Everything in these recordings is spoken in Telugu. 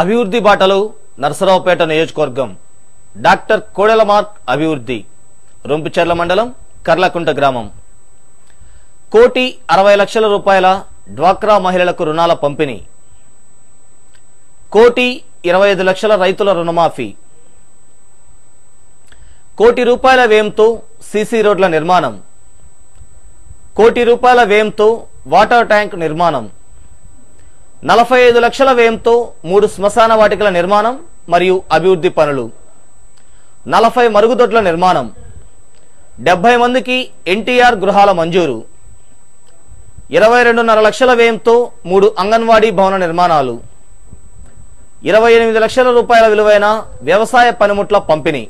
అభివృద్ధి బాటలో నర్సరావుపేట నియోజకవర్గం డాక్టర్ కోడెల మార్క్ అభివృద్ధి రొంపిచెర్ల మండలం కర్లకుంట గ్రామం 1,60,00,000 రూపాయల డ్వాక్రా మహిళలకు రుణాల పంపిణీ 1,25,00,000 రైతుల రుణమాఫీ 1 కోటి రూపాయల వ్యయంతో సీసీ రోడ్ల నిర్మాణం 1 కోటి రూపాయల వ్యయంతో వాటర్ ట్యాంక్ నిర్మాణం 45 లక్షల వ్యయంతో 3 శ్మశాన వాటికల నిర్మాణం మరియు అభివృద్ధి పనులు 40 మరుగుదొడ్ల నిర్మాణం 70 మందికి ఎన్టీఆర్ గృహాల మంజూరు 22.5 లక్షల వ్యయంతో 3 అంగన్వాడీ భవన నిర్మాణాలు 28 లక్షల రూపాయల విలువైన వ్యవసాయ పనిముట్ల పంపిణీ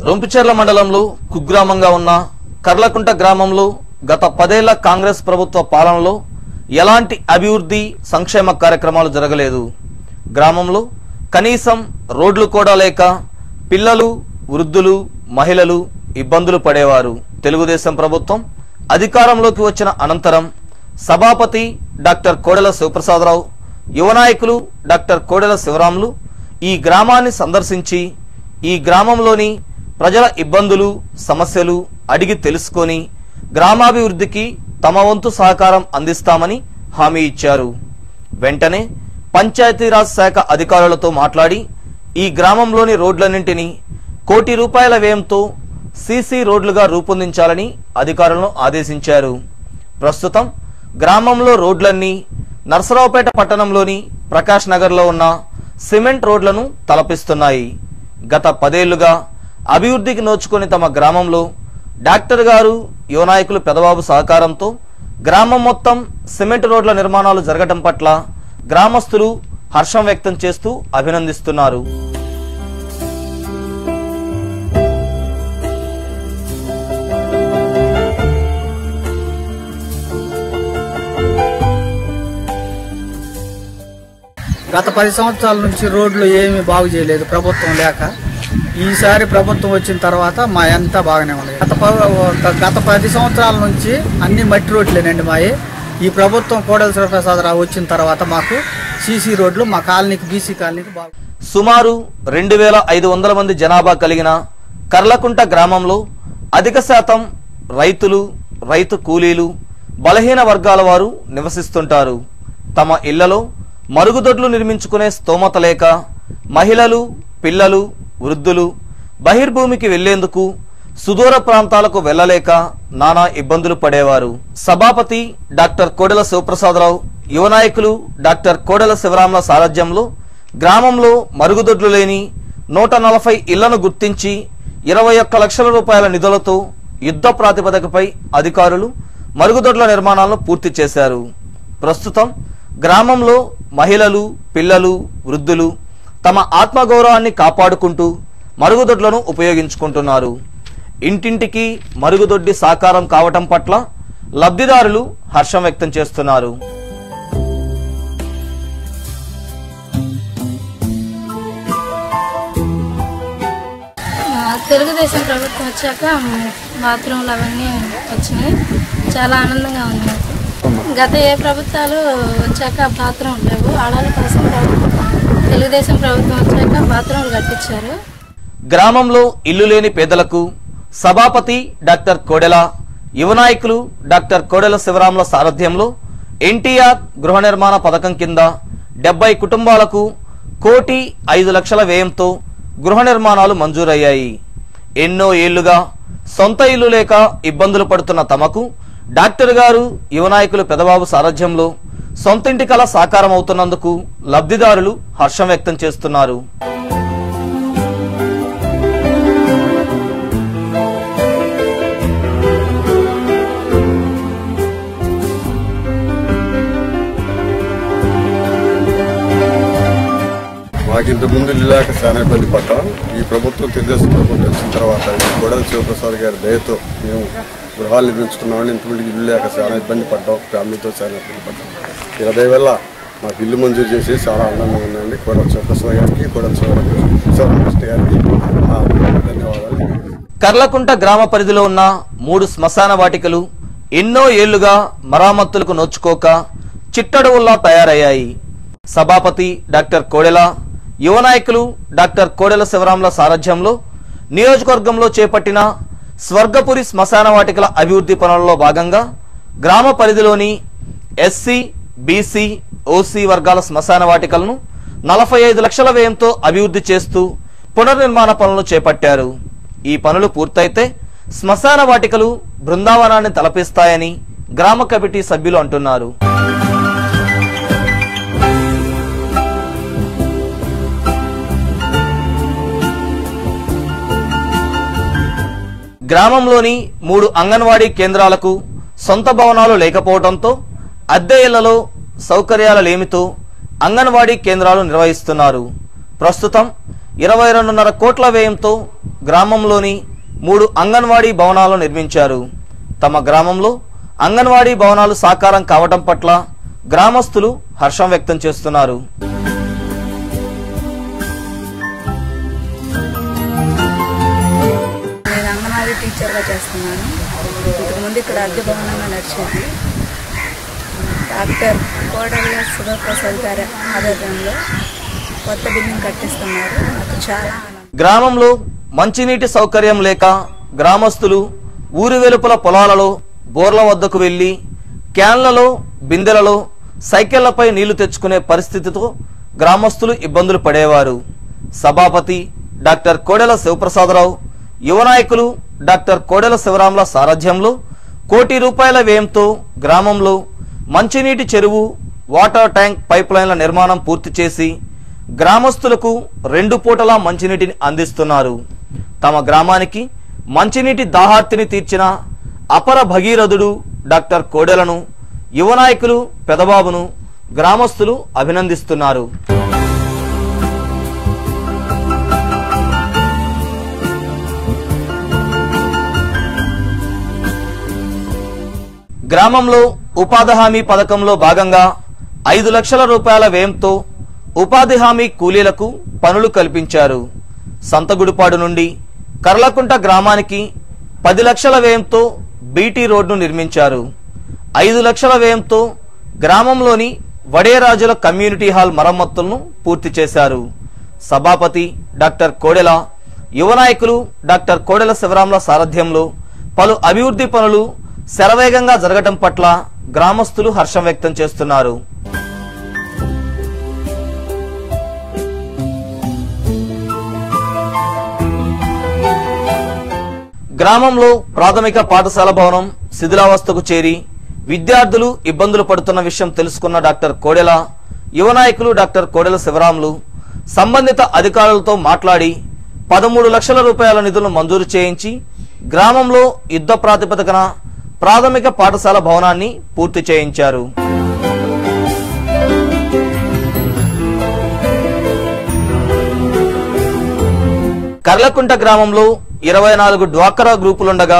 రొంపిచెర్ల మండలంలో కుగ్రామంగా ఉన్న కర్లకుంట గ్రామంలో గత 10 ఏళ్ల కాంగ్రెస్ ప్రభుత్వ పాలనలో ఎలాంటి అభివృద్ధి సంక్షేమ కార్యక్రమాలు జరగలేదు. గ్రామంలో కనీసం రోడ్లు కూడా లేక పిల్లలు, వృద్ధులు, మహిళలు ఇబ్బందులు పడేవారు. తెలుగుదేశం ప్రభుత్వం అధికారంలోకి వచ్చిన అనంతరం సభాపతి డాక్టర్ కోడెల శివప్రసాదరావు, యువ నాయకులు డాక్టర్ కోడెల శివరాములు ఈ గ్రామాన్ని సందర్శించి ఈ గ్రామంలోని ప్రజల ఇబ్బందులు, సమస్యలు అడిగి తెలుసుకొని గ్రామాభివృద్ధికి తమ వంతు సహకారం అందిస్తామని హామీ ఇచ్చారు. వెంటనే పంచాయతీరాజ్ శాఖ అధికారులతో మాట్లాడి ఈ గ్రామంలోని రోడ్లన్నింటినీ 1 కోటి రూపాయల వ్యయంతో సీసీ రోడ్లుగా రూపొందించాలని అధికారులను ఆదేశించారు. ప్రస్తుతం గ్రామంలో రోడ్లన్నీ నర్సరావుపేట పట్టణంలోని ప్రకాష్ నగర్లో ఉన్న సిమెంట్ రోడ్లను తలపిస్తున్నాయి. గత 10 ఏళ్లుగా అభివృద్ధికి నోచుకొని తమ గ్రామంలో డాక్టర్ గారు, యువ నాయకులు పెదబాబు సహకారంతో గ్రామం మొత్తం సిమెంట్ రోడ్ల నిర్మాణాలు జరగటం పట్ల గ్రామస్తులు హర్షం వ్యక్తం చేస్తూ అభినందిస్తున్నారు. గత 10 సంవత్సరాల నుంచి రోడ్లు ఏమీ బాగు చేయలేదు ప్రభుత్వం లేక. ఈసారి ప్రభుత్వం వచ్చిన తర్వాత మా అంతా బాగానే ఉంది. గత 10 సంవత్సరాల నుంచి అన్ని మట్టి రోడ్లేనండి మాయి. ఈ ప్రభుత్వం కోడెల శివప్రసాదరావు వచ్చిన తర్వాత మాకు సీసీ రోడ్లు మా కాలనీకి, బీసీ కాలనీకి బాగు. సుమారు 2,500 మంది జనాభా కలిగిన కర్లకుంట గ్రామంలో అధిక శాతం రైతులు, రైతు కూలీలు, బలహీన వర్గాల వారు నివసిస్తుంటారు. తమ ఇళ్లలో మరుగుదొడ్లు నిర్మించుకునే స్తోమత లేక మహిళలు, పిల్లలు, వృద్ధులు బహిర్భూమికి వెళ్లేందుకు సుదూర ప్రాంతాలకు వెళ్లలేక నానా ఇబ్బందులు పడేవారు. సభాపతి డాక్టర్ కోడెల శివప్రసాదరావు, యువ నాయకులు డాక్టర్ కోడెల శివరాముల సారథ్యంలో గ్రామంలో మరుగుదొడ్లు లేని 140 ఇళ్లను గుర్తించి 21 లక్షల రూపాయల నిధులతో యుద్ధ ప్రాతిపదికపై అధికారులు మరుగుదొడ్ల నిర్మాణాలను పూర్తి చేశారు. ప్రస్తుతం గ్రామంలో మహిళలు, పిల్లలు, వృద్ధులు తమ ఆత్మగౌరవాన్ని కాపాడుకుంటూ మరుగుదొడ్లను ఉపయోగించుకుంటున్నారు. ఇంటింటికి మరుగుదొడ్డి సాకారం కావటం పట్ల లబ్ధిదారులు హర్షం వ్యక్తం చేస్తున్నారు. తెలుగుదేశం ప్రభుత్వం వచ్చాక బాత్రూమ్లు అవన్నీ వచ్చినాయి. చాలా ఆనందంగా ఉంది. గత ఏ ప్రభుత్వాలు వచ్చాక బాత్రూమ్ లేవు. ఆడవాళ్ళ కోసం తెలుగుదేశం ప్రభుత్వం వచ్చాక బాత్రూమ్లు కట్టించారు. గ్రామంలో ఇల్లు లేని పేదలకు సభాపతి డాక్టర్ కోడెల, యువ నాయకులు డాక్టర్ కోడెల శివరాముల సారథ్యంలో ఎన్టీఆర్ గృహ నిర్మాణ పథకం కింద 70 కుటుంబాలకు 1,05,00,000 వ్యయంతో గృహ నిర్మాణాలు మంజూరయ్యాయి. ఎన్నో ఏళ్లుగా సొంత ఇల్లు లేక ఇబ్బందులు పడుతున్న తమకు డాక్టర్ గారు, యువ నాయకులు పెదబాబు సారథ్యంలో సొంతింటి కల సాకారం అవుతున్నందుకు లబ్ధిదారులు హర్షం వ్యక్తం చేస్తున్నారు. మాకు ఇంతకుముందు ఇల్లు లేక చాలా ఇబ్బంది పడ్డాం. ఈ ప్రభుత్వం తెలుగుదేశం ప్రభుత్వం వచ్చిన తర్వాత కోడెల శివప్రసాద్ గారి దయతో మేము గృహాలు నిర్మించుకున్నామని ఇంతమందికి ఇల్లు లేక చాలా ఇబ్బంది పడ్డాం, ఫ్యామిలీతో చాలా ఇబ్బంది పడ్డాం. ఇలా దయవల్ల మాకు ఇల్లు మంజూరు చేసి చాలా ఆనందంగా ఉందండి. కోడల శివప్రసాద్ గారికి, కోడల శివకృష్ణ గారికి ధన్యవాదాలు. కర్లకుంట గ్రామ పరిధిలో ఉన్న 3 శ్మశాన వాటికలు ఎన్నో ఏళ్లుగా మరామత్తులకు నోచుకోక చిట్టడవుల్లా తయారయ్యాయి. సభాపతి డాక్టర్ కోడెల, యువ నాయకులు డాక్టర్ కోడెల శివరాంల సారథ్యంలో నియోజకవర్గంలో చేపట్టిన స్వర్గపురి శ్మశాన వాటికల అభివృద్ధి పనులలో భాగంగా గ్రామ పరిధిలోని ఎస్సీ, బీసీ, ఓసీ వర్గాల శ్మశాన వాటికలను 45 లక్షల వ్యయంతో అభివృద్ధి చేస్తూ పునర్నిర్మాణ పనులను చేపట్టారు. ఈ పనులు పూర్తయితే శ్మశాన వాటికలు బృందావనాన్ని తలపిస్తాయని గ్రామ కమిటీ సభ్యులు అంటున్నారు. గ్రామంలోని 3 అంగన్వాడీ కేంద్రాలకు సొంత భవనాలు లేకపోవడంతో అద్దె ఇళ్లలో సౌకర్యాల లేమితో అంగన్వాడీ కేంద్రాలు నిర్వహిస్తున్నారు. ప్రస్తుతం 22.5 కోట్ల వ్యయంతో గ్రామంలోని 3 అంగన్వాడీ భవనాలు నిర్మించారు. తమ గ్రామంలో అంగన్వాడీ భవనాలు సాకారం కావడం పట్ల గ్రామస్తులు హర్షం వ్యక్తం చేస్తున్నారు. నేను అంగన్వాడీ టీచర్గా చేస్తున్నాను. ఇంతకుముందు ఇక్కడ అద్దె భవనంగా నడిచేది. డాక్టర్ కోడెల శివప్రసాద్ గారి ఆధ్వర్యంలో కొత్త బిల్డింగ్ కట్టిస్తున్నారు. నాకు చాలా గ్రామంలో మంచినీటి సౌకర్యం లేక గ్రామస్తులు ఊరి వెలుపల పొలాలలో బోర్ల వద్దకు వెళ్లి క్యాన్లలో, బిందెలలో సైకిళ్లపై నీళ్లు తెచ్చుకునే పరిస్థితితో గ్రామస్తులు ఇబ్బందులు పడేవారు. సభాపతి డాక్టర్ కోడెల శివప్రసాదరావు, యువ నాయకులు డాక్టర్ కోడెల శివరాంల సారథ్యంలో ₹1 కోటి వ్యయంతో గ్రామంలో మంచినీటి చెరువు, వాటర్ ట్యాంక్, పైప్ లైన్ల నిర్మాణం పూర్తి చేసి గ్రామస్తులకు 2 పూటలా మంచినీటిని అందిస్తున్నారు. తమ గ్రామానికి మంచినీటి దాహార్తిని తీర్చిన అపర భగీరథుడు డాక్టర్ కోడెలను, యువ నాయకులు పెదబాబును గ్రామస్తులు అభినందిస్తున్నారు. గ్రామంలో ఉపాధి హామీ పథకంలో భాగంగా ₹5 లక్షల వ్యయంతో ఉపాధి హామీ కూలీలకు పనులు కల్పించారు. సంతగుడిపాడు నుండి కర్లకుంట గ్రామానికి 10 లక్షల వ్యయంతో బీటీ రోడ్ను నిర్మించారు. 5 లక్షల వ్యయంతో గ్రామంలోని వడేరాజుల కమ్యూనిటీ హాల్ మరమ్మతులను పూర్తి చేశారు. సభాపతి డాక్టర్ కోడెల, యువ నాయకులు డాక్టర్ కోడెల శివరాంల సారథ్యంలో పలు అభివృద్ధి పనులు శరవేగంగా జరగడం పట్ల గ్రామస్తులు హర్షం వ్యక్తం చేస్తున్నారు. గ్రామంలో ప్రాథమిక పాఠశాల భవనం శిథిలావస్థకు చేరి విద్యార్థులు ఇబ్బందులు పడుతున్న విషయం తెలుసుకున్న డాక్టర్ కోడెల, యువ నాయకులు డాక్టర్ కోడెల శివరాంలు సంబంధిత అధికారులతో మాట్లాడి ₹13 లక్షల నిధులను మంజూరు చేయించి గ్రామంలో యుద్ధ ప్రాతిపదికన ప్రాథమిక పాఠశాల భవనాన్ని పూర్తి చేయించారు. కర్లకుంట గ్రామంలో 24 డ్వాక్రా గ్రూపులుండగా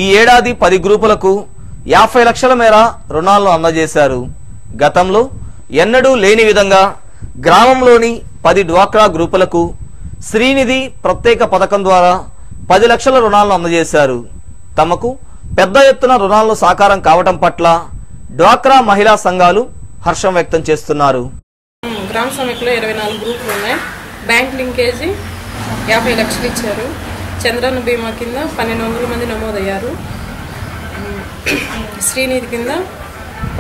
ఈ ఏడాది 10 గ్రూపులకు 50 లక్షల మేర రుణాలను అందజేశారు. గతంలో ఎన్నడూ లేని విధంగా గ్రామంలోని 10 డ్వాక్రా గ్రూపులకు శ్రీనిధి ప్రత్యేక పథకం ద్వారా 10 లక్షల రుణాలను అందజేశారు. తమకు పెద్ద ఎత్తున రుణాలను సాకారం కావడం పట్ల డ్వాక్రా మహిళా సంఘాలు హర్షం వ్యక్తం చేస్తున్నారు. గ్రామ సమైక్యలో 24 గ్రూపులు ఉన్నాయి. బ్యాంక్ లింకేజీ 50 లక్షలు ఇచ్చారు. చంద్రన్న బీమా కింద 1200 మంది నమోదయ్యారు. శ్రీనిధి కింద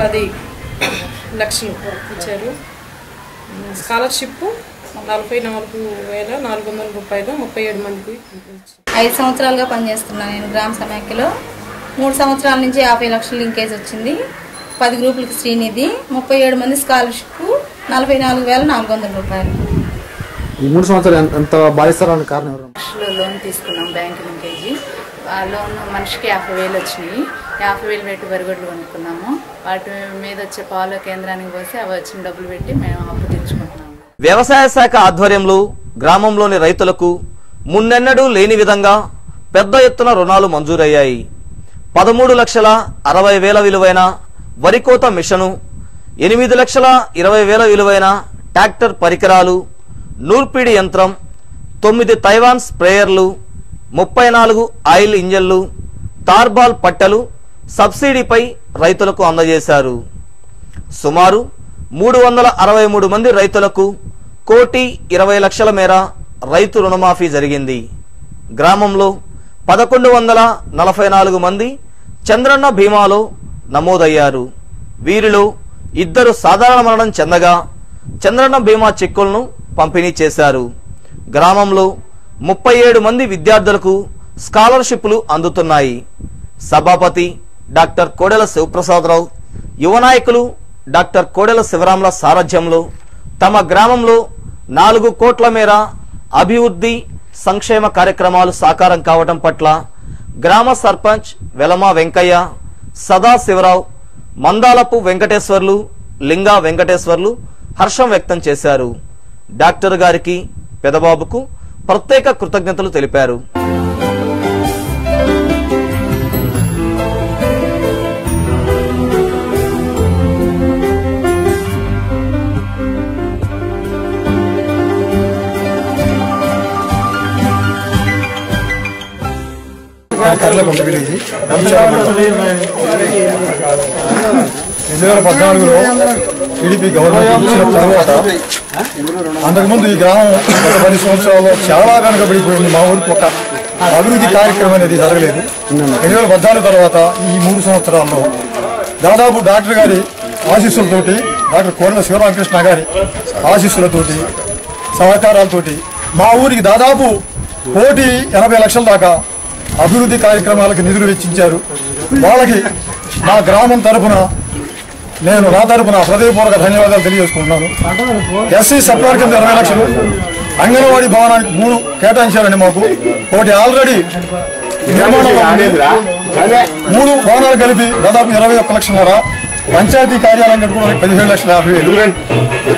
10 లక్షలు ఇచ్చారు. స్కాలర్షిప్ 44,400 రూపాయలు 37 మందికి. 5 సంవత్సరాలుగా పనిచేస్తున్నాను నేను గ్రామ సమైక్యలో. 3 సంవత్సరాల నుంచి 50 లక్షలు లింకేజ్ వచ్చింది. 10 గ్రూపులకు శ్రీనిధి, 37 మంది స్కాలర్షిప్, 44,400 రూపాయలు. ఈ 3 సంవత్సరాలు ఎంత బాధిస్తారని కారణం ఎవరు? లోన్ తీసుకున్నాం బ్యాంక్ లింకేజీ. ఆ లోన్ మనిషికి 50,000 వచ్చినాయి. 50,000 పెట్టి వరిగొడ్లు కొనుక్కున్నాము. వాటి మీద వచ్చే పాలు కేంద్రానికి పోసి అవి వచ్చిన డబ్బులు పెట్టి మేము అప్పు తెచ్చుకుంటున్నాము. వ్యవసాయ శాఖ ఆధ్వర్యంలో గ్రామంలోని రైతులకు మున్నెన్నడూ లేని విధంగా పెద్ద ఎత్తున రుణాలు మంజూరయ్యాయి. 13,60,000 విలువైన వరికోత మిషను, 8,20,000 విలువైన ట్రాక్టర్ పరికరాలు, నూర్పిడి యంత్రం, 9 తైవాన్ స్ప్రేయర్లు, 34 ఆయిల్ ఇంజన్లు, తార్బాల్ పట్టెలు సబ్సిడీపై రైతులకు అందజేశారు. సుమారు 363 మంది రైతులకు 1,20,00,000 మేర రైతు రుణమాఫీ జరిగింది. గ్రామంలో 1,144 మంది చంద్రన్న బీమాలో నమోదయ్యారు. వీరిలో 2 సాధారణ మరణం చెందగా చంద్రన్న బీమా చెక్కులను పంపిణీ చేశారు. గ్రామంలో 37 మంది విద్యార్థులకు స్కాలర్షిప్లు అందుతున్నాయి. సభాపతి డాక్టర్ కోడెల శివప్రసాదరావు, యువ నాయకులు డాక్టర్ కోడెల శివరాంల సారథ్యంలో తమ గ్రామంలో 4 కోట్ల మేర అభివృద్ధి సంక్షేమ కార్యక్రమాలు సాకారం కావడం పట్ల గ్రామ సర్పంచ్ వెలమ వెంకయ్య, సదా శివరావు, మందాలపు వెంకటేశ్వర్లు, లింగా వెంకటేశ్వర్లు హర్షం వ్యక్తం చేశారు. డాక్టర్ గారికి, పెదబాబుకు ప్రత్యేక కృతజ్ఞతలు తెలిపారు. కర్లకుంట విలేజ్ 2014లో టీడీపీ గవర్నమెంట్ వచ్చిన తర్వాత అంతకుముందు ఈ గ్రామం గత 10 సంవత్సరాల్లో చాలా వెనకబడిపోయింది. మా ఊరికి ఒక అభివృద్ధి కార్యక్రమం అనేది జరగలేదు. 2014 తర్వాత ఈ 3 సంవత్సరాల్లో దాదాపు డాక్టర్ గారి ఆశీస్సులతోటి, డాక్టర్ కోడెల శివరామకృష్ణ గారి ఆశీస్సులతోటి, సహకారాలతోటి మా ఊరికి దాదాపు 1,80,00,000 దాకా అభివృద్ధి కార్యక్రమాలకు నిధులు వెచ్చించారు. వాళ్ళకి మా గ్రామం తరఫున నేను నా తరఫున హృదయపూర్వక ధన్యవాదాలు తెలియజేసుకుంటున్నాను. ఎస్సీ సప్లార్ కింద 20 లక్షలు, అంగన్వాడీ భవనానికి 3 కేటాయించారండి. మాకు ఒకటి ఆల్రెడీ నిర్మాణంలో 3 భవనాలు కలిపి దాదాపు 21,00,000. పంచాయతీ కార్యాలయం కట్టుకోవడానికి 17,50,000.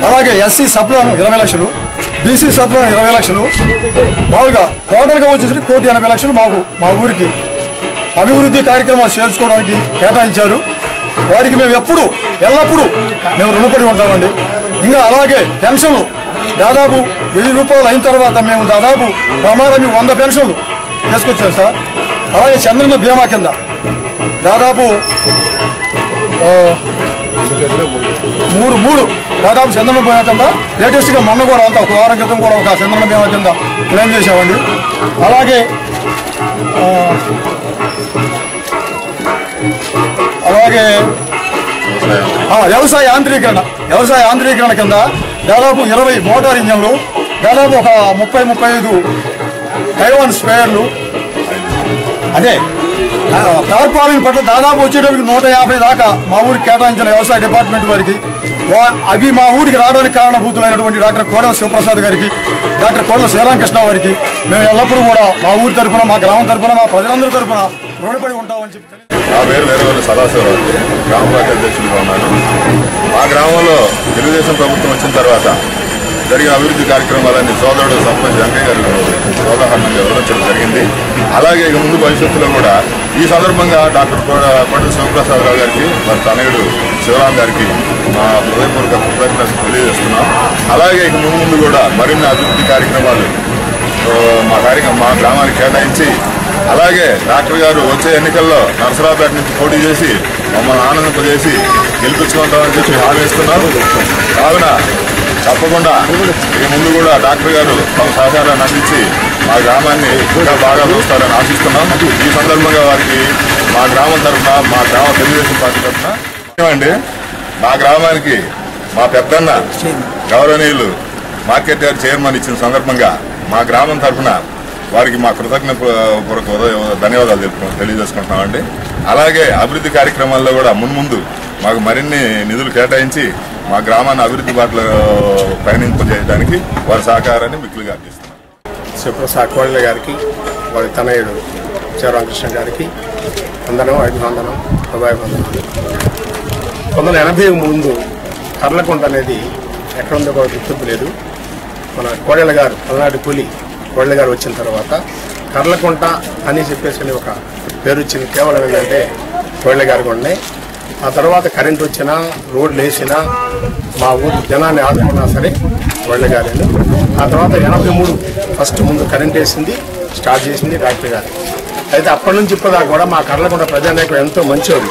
అలాగే ఎస్సీ సప్లాన్ 20 లక్షలు, బీసీ సప్లాన్ 20 లక్షలు, మామూలుగా టోటల్గా వచ్చేసి 1,80,00,000 మాకు మా ఊరికి అభివృద్ధి కార్యక్రమాలు చేర్చుకోవడానికి కేటాయించారు. వారికి మేము ఎల్లప్పుడూ మేము రుణపడి ఉంటామండి. ఇంకా అలాగే పెన్షన్లు దాదాపు 1000 రూపాయలు అయిన తర్వాత మేము దాదాపు ప్రమాదాన్ని 100 పెన్షన్లు తీసుకొచ్చాం సార్. అలాగే చంద్రన్న బీమా కింద దాదాపు 3 దాదాపు చంద్రన్న బీమా కింద లేటెస్ట్గా మొన్న కూడా అంతా ఒక వారం క్రితం కూడా ఒక చంద్రన్న బీమా కింద క్లెయిమ్ చేసామండి. అలాగే వ్యవసాయ యాంత్రీకరణ కింద దాదాపు 20 మోటార్ ఇంజన్లు, దాదాపు ఒక 30-35 తైవాన్ స్ప్రేయర్లు, అదే తార్పాలిన్ పట్ల దాదాపు వచ్చేటప్పటికి 150 దాకా మా ఊరికి కేటాయించిన వ్యవసాయ డిపార్ట్మెంట్ వారికి, అవి మా ఊరికి రావడానికి కారణభూతులైనటువంటి డాక్టర్ కోడెల శివప్రసాద్ గారికి, డాక్టర్ కోడెల శ్రీరామకృష్ణ వారికి మేము ఎల్లప్పుడూ కూడా మా ఊరి తరఫున, మా గ్రామం తరఫున, మా ప్రజలందరి తరఫున రుణపడి ఉంటామని చెప్పి. నా పేరు వేరేవాళ్ళు సదాశివరావు, గ్రామ పార్టీ అధ్యక్షులుగా ఉన్నాను. మా గ్రామంలో తెలుగుదేశం ప్రభుత్వం వచ్చిన తర్వాత జరిగిన అభివృద్ధి కార్యక్రమాలన్నీ సోదరుడు సర్పంచ్ వెంకయ్య గారు సోదరులంగా వివరించడం జరిగింది. అలాగే ఇక ముందు భవిష్యత్తులో కూడా ఈ సందర్భంగా డాక్టర్ కోడెల శివప్రసాదరావు గారికి, మరి తనయుడు శివరాం గారికి మా హృదయపూర్వక కృతజ్ఞతలు తెలియజేస్తున్నాం. అలాగే ఇక ముందు కూడా మరిన్ని అభివృద్ధి కార్యక్రమాలు మా గ్రామానికి కేటాయించి, అలాగే డాక్టర్ గారు వచ్చే ఎన్నికల్లో నరసరావుపేట నుంచి పోటీ చేసి మమ్మల్ని ఆనందింపజేసి గెలిపించుకుంటామని చెప్పి హామీ ఇస్తున్నాం. కావున తప్పకుండా ఈ ముందు కూడా డాక్టర్ గారు తమ సహకారాన్ని అందించి మా గ్రామాన్ని ఇంకా బాగా చూస్తారని ఆశిస్తున్నాం. ఈ సందర్భంగా వారికి మా గ్రామం తరఫున, మా గ్రామ తెలుగుదేశం పార్టీ తరఫున ఏమండి, మా గ్రామానికి మా పెద్దన్న గౌరవనీయులు మార్కెట్ యార్డ్ చైర్మన్ ఇచ్చిన సందర్భంగా మా గ్రామం తరఫున వారికి మా కృతజ్ఞపూర్వక ధన్యవాదాలు తెలియజేసుకుంటున్నామండి. అలాగే అభివృద్ధి కార్యక్రమాల్లో కూడా మున్ముందు మాకు మరిన్ని నిధులు కేటాయించి మా గ్రామాన్ని అభివృద్ధి బాటలో పయనింపజేయడానికి వారి సహకారాన్ని మిక్కులుగా అందిస్తున్నాం. శివప్రసాద్ కోడెల గారికి, వారి తనయుడు శివరామకృష్ణ గారికి వందనం, అభివందనం, హృదయవందనం. 1980 ముందు కర్లకుంట అనేది ఎక్కడుందో కూడా గుర్తింపు లేదు. మన కోడెల గారు, పల్నాడు పులి కోడెల గారు వచ్చిన తర్వాత కర్లకుంట అని చెప్పేసి ఒక పేరు వచ్చింది కేవలం ఏంటంటే కోళ్ళ గారికి ఉన్నాయి. ఆ తర్వాత కరెంట్ వచ్చినా రోడ్లు వేసినా మా ఊరు జనాన్ని ఆదుకున్నా సరే కోళ్ళ గారే. ఆ తర్వాత 83 ఫస్ట్ ముందు కరెంట్ వేసింది స్టార్ట్ చేసింది డాక్టర్ గారు. అయితే అప్పటి నుంచి ఇప్పటిదాకా కూడా మా కర్లకుంట ప్రజానాయకులు ఎంతో మంచివారు,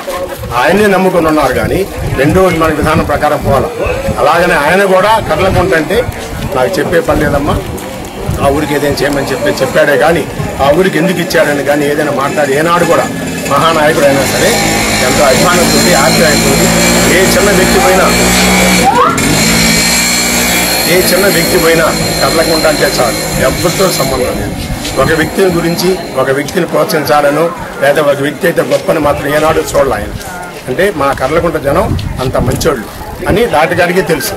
ఆయనే నమ్ముకుని ఉన్నారు. కానీ రెండోది మన విధానం ప్రకారం పోవాలి. అలాగనే ఆయన కూడా కర్లకుంట అంటే నాకు చెప్పే పని లేదమ్మా, ఆ ఊరికి ఏదైనా చేయమని చెప్పాడే కానీ ఆ ఊరికి ఎందుకు ఇచ్చాడని కానీ ఏదైనా మాట్లాడి ఏనాడు కూడా మహానాయకుడు అయినా సరే ఎంతో అభిమానంతో ఆప్యాయంతో ఏ చిన్న వ్యక్తి పోయినా కర్లకుంట అంటే చాలు, ఎవరితో సంబంధం లేదు. ఒక వ్యక్తిని గురించి ఒక వ్యక్తిని ప్రోత్సహించాలను లేదా ఒక వ్యక్తి అయితే గొప్పని మాత్రం ఏనాడు చూడాలి ఆయన. అంటే మా కర్లకుంట జనం అంత మంచోళ్ళు అని డాక్టర్ గారికి తెలుసు.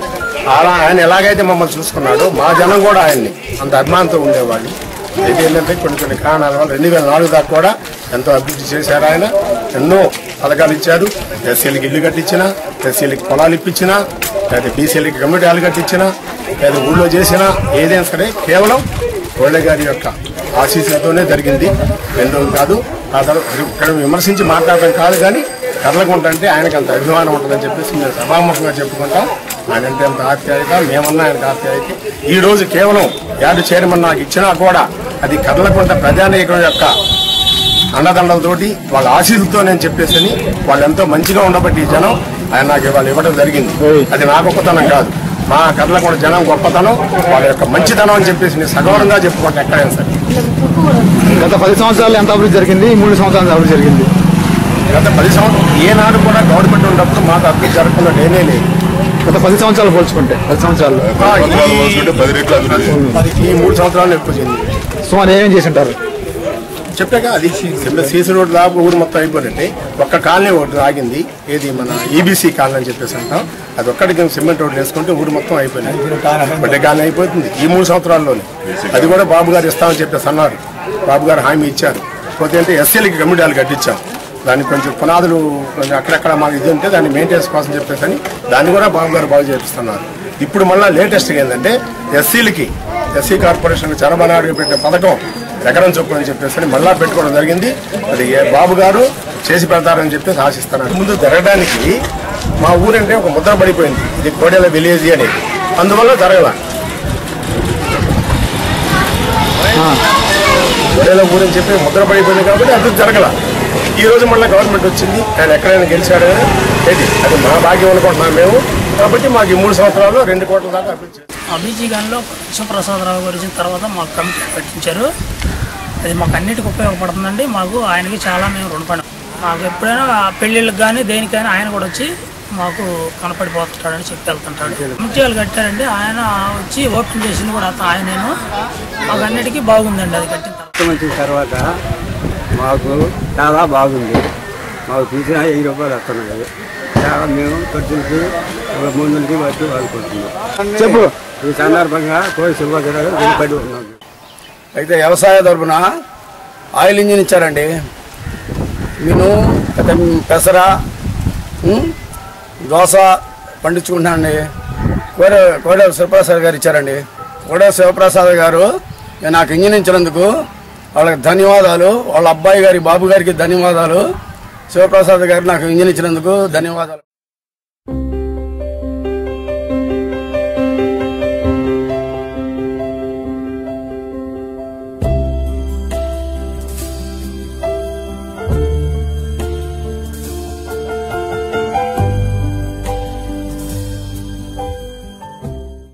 అలా ఆయన ఎలాగైతే మమ్మల్ని చూసుకున్నాడో మా జనం కూడా ఆయన్ని అంత అభిమానంతో ఉండేవాళ్ళు. అయితే ఏంటంటే కొన్ని కారణాల వల్ల 2004 దాకా కూడా ఎంతో అభివృద్ధి చేశారు ఆయన. ఎన్నో పథకాలు ఇచ్చారు. ఎస్సీలకి ఇల్లు కట్టించినా, ఎస్సీలకి పొలాలు ఇప్పించినా, లేదా బీసీలకి కమ్యూనిటీ హాలు కట్టించినా, లేదా ఊళ్ళో చేసినా ఏదైనా సరే కేవలం కోళ్ళ గారి యొక్క ఆశీస్సులతోనే జరిగింది. రెండోది కాదు. ఆ తర్వాత ఇక్కడ విమర్శించి మాట్లాడడం కాదు, కానీ కర్లకుంట అంటే ఆయనకు అంత అభిమానం ఉంటుందని చెప్పేసి మేము సభాముఖంగా చెప్పుకుంటాం. ఆయన అంటే అంత ఆప్యాయత, మేమన్నా ఆయనకు ఆప్యాయత. ఈ రోజు కేవలం యార్డు చైర్మన్ నాకు ఇచ్చినా కూడా అది కర్లకుంట ప్రజానాయకుల యొక్క అండదండలతోటి వాళ్ళ ఆశీస్సులతో నేను చెప్పేసి వాళ్ళు ఎంతో మంచిగా ఉండబట్టి ఈ జనం ఆయన నాకు వాళ్ళు ఇవ్వడం జరిగింది. అది నా గొప్పతనం కాదు, మా కర్లకుంట జనం గొప్పతనం, వాళ్ళ యొక్క మంచితనం అని చెప్పేసి నేను సగౌరవంగా చెప్పుకుంటా ఎక్కడైనా సరే. గత 10 సంవత్సరాలు ఎంత అభివృద్ధి జరిగింది? 3 సంవత్సరాలు అభివృద్ధి జరిగింది. గత 10 సంవత్సరాలు ఏనాడు కూడా గవర్నమెంట్ ఉన్నప్పుడు మాకు అభివృద్ధి జరగకుండా లేనే లేదు. గత 10 సంవత్సరాలు పోల్చుకుంటే 10 సంవత్సరాలు ఈ 3 సంవత్సరాలు ఎక్కువ చెంది. సుమారు ఏమేం చేసి ఉంటారు చెప్పాక అది సీసీ రోడ్ దాకా ఊరు మొత్తం అయిపోయింది. ఒక్క కాలనీ ఒకటి ఆగింది, ఏది మన ఈబీసీ కాలనీ అని చెప్పేసి అంటాం. అది ఒక్కడికి సిమెంట్ రోడ్లు వేసుకుంటే ఊరు మొత్తం అయిపోయినాయి. బడ్డే కాలనీ అయిపోతుంది ఈ 3 సంవత్సరాల్లోనే. అది కూడా బాబు గారు ఇస్తామని చెప్పేసి అన్నారు. బాబు గారు హామీ ఇచ్చారు. పోతే అంటే ఎస్సీలకి కమ్యూనిటీ హాలు కట్టించాం. దానికి కొంచెం పునాదులు అక్కడక్కడ మాకు ఇది ఉంటే దాన్ని మెయింటెనెన్స్ కోసం చెప్పేసి అని దాన్ని కూడా బాబు గారు బాగు చేపిస్తున్నారు. ఇప్పుడు మళ్ళీ లేటెస్ట్గా ఏంటంటే ఎస్సీలకి ఎస్సీ కార్పొరేషన్ చరబనాడుగా పెట్టే పథకం ఎకరం చొప్పున అని చెప్పేసి మళ్ళా పెట్టుకోవడం జరిగింది. అది బాబు గారు చేసి పెడతారని చెప్పేసి ఆశిస్తున్నారు. ముందు జరగడానికి మా ఊరంటే ఒక ముద్ర పడిపోయింది, ఇది కోడెల విలేజ్ అనేది. అందువల్ల జరగల కోడెల ఊరని చెప్పి ముద్ర పడిపోయింది కాబట్టి అభివృద్ధి జరగల. ఈ రోజు మళ్ళీ గవర్నమెంట్ వచ్చింది, ఆయన ఎక్కడైనా గెలిచాడు ఏంటి అది మా భాగ్యం అనుకుంటున్నాం మేము. కాబట్టి మాకు ఈ 3 సంవత్సరాల్లో 2 కోట్ల దాకా అభివృద్ధి. అభిజీగాన్లో కృష్ణప్రసాదరావు గారు వచ్చిన తర్వాత మాకు కమిటీ కట్టించారు. అది మాకు అన్నిటికీ ఉపయోగపడుతుందండి. మాకు ఆయనకి చాలా మేము రుణపడినాం. మాకు ఎప్పుడైనా పెళ్ళిళ్ళకి కానీ దేనికైనా ఆయన కూడా వచ్చి మాకు కనపడిపోతుంటాడని చెప్పి వెళ్తుంటాడు. కమిటీలు కట్టారంటే ఆయన వచ్చి ఓపెన్ చేసింది కూడా ఆయనేను. మాకు అన్నిటికీ బాగుందండి అది కట్టిన తర్వాత. మాకు చాలా బాగుంది. మాకు చూసిన 1000 రూపాయలు వస్తున్నాయి. చాలా మేము ఖర్చులకి ముందుకి వచ్చి వాడుకుంటున్నాం. చెప్పు. ఈ సందర్భంగా కోడి సుబ్బారావు వెనుకబడి ఉన్నాం. అయితే వ్యవసాయ తరపున ఆయిల్ ఇంజిన్ ఇచ్చారండి. నేను పెసర దోశ పండించుకుంటున్నానండి. కోడెల శివప్రసాద్ గారు ఇచ్చారండి. కోడెల శివప్రసాద్ గారు నాకు ఇంజిన్ ఇచ్చినందుకు వాళ్ళకి ధన్యవాదాలు. వాళ్ళ అబ్బాయి గారి బాబు గారికి ధన్యవాదాలు. శివప్రసాద్ గారు నాకు ఇంజిన్ ఇచ్చినందుకు ధన్యవాదాలు.